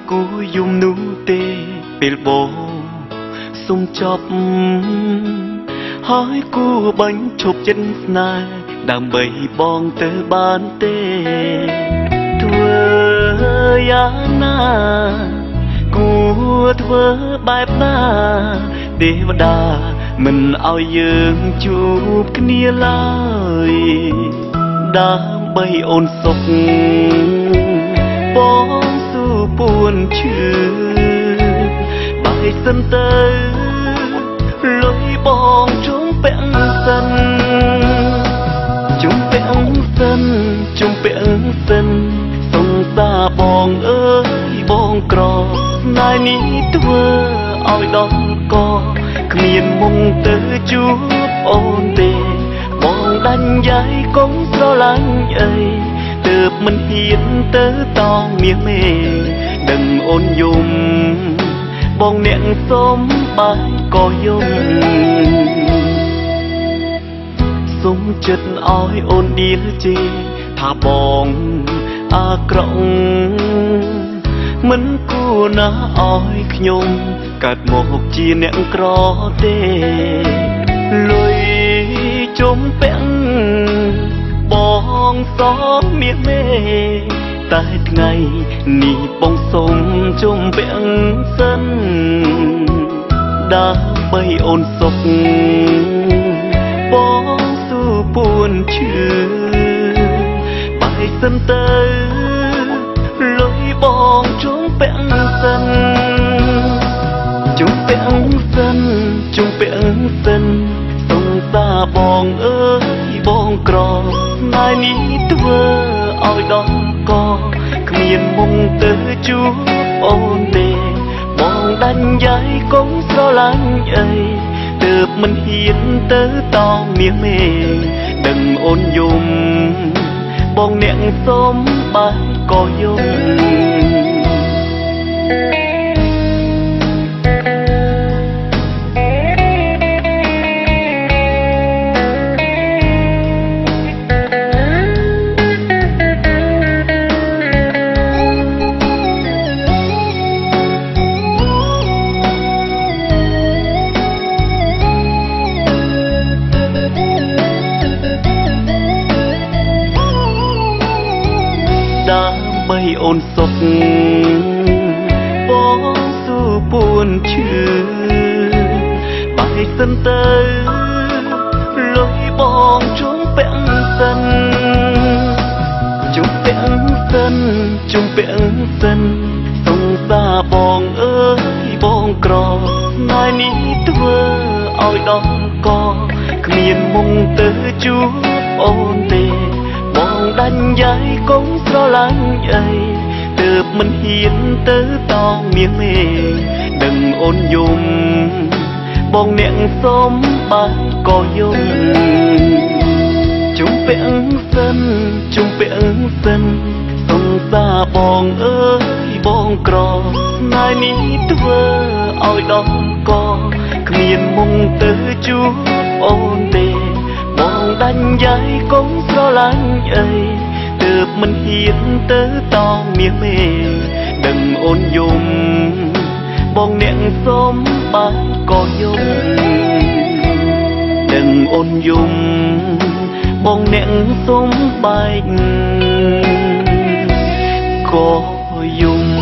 គួរយំនោះទេពេលបងសុំចប់ហើយគួរបាញ់ឈប់ចិត្តស្នេហ៍ដើម្បីបងទៅបានទេធ្វើយ៉ាងណាគួរធ្វើបែបណាទេវតាមិនឲ្យយើងជួបគ្នាឡើយដើម្បីអូនសុខបងស៊ូពួនឈឺបាយសិនទៅលុយបងជុំពាក់សិនជុំពាក់សិនជុំពាក់សិនសង្សារបងអើយបងក្រស្នេហ៍នេះធ្វើឲ្យដល់កគ្មានមុំទៅជួបអូនទេបងដាច់យាយកុំស្រឡាញ់អីទើបមិនហ៊ានទៅតមាសមេដឹងអូនយំបងអ្នកសុំបាយក៏យំសុំចិត្តឲ្យអូនឌៀលជេថាបងអាក្រក់មិនគួរណាឲ្យខ្ញុំកើតមកជាអ្នកក្រទេលុយជុំពាក់បងសពមាសមេតែថ្ងៃនេះបងសុំជុំពាក់សិនដើម្បីអូនសុខបងស៊ូពួនឈឺបាយសិនទៅលុយបងជុំពាក់សិនជុំពាក់សិនជុំពាក់សិនសង្សារបងអើយបងក្រស្នេហ៍នេះធ្វើឲ្យដល់កគ្មានមុំទៅជួបអូនទេបងដាច់យាយកុំស្រឡាញ់អីទើបមិនហ៊ានទៅតមាសមេដឹងអូនយំបងអ្នកសុំបាយក៏យំដើម្បីអូនសុខបងស៊ូពួនឈឺបាយសិនទៅលុយបងជុំពាក់សិនជុំពាក់សិនជុំពាក់សិនសង្សារបងអើយបងក្រស្នេហ៍នេះធ្វើឲ្យដល់កគ្មានមុំទៅជួបអូនទេបងដាច់យាយកុំស្រឡាញ់អីទើបមិនហ៊ានទៅតមាសមេដឹងអូនយំបងអ្នកសុំបាយក៏យំជុំពាក់សិនជុំពាក់សិនសង្សារបងអើយបងក្រស្នេហ៍នេះធ្វើឲ្យដល់កគ្មានមុំទៅជួបអូនទេបងដាច់យាយកុំស្រឡាញ់អីទើបមិនហ៊ានទៅតមាសមេដឹងអូនយំបងអ្នកសុំបាយក៏យំដឹងអូនយំបងអ្នកសុំបាយក៏យំ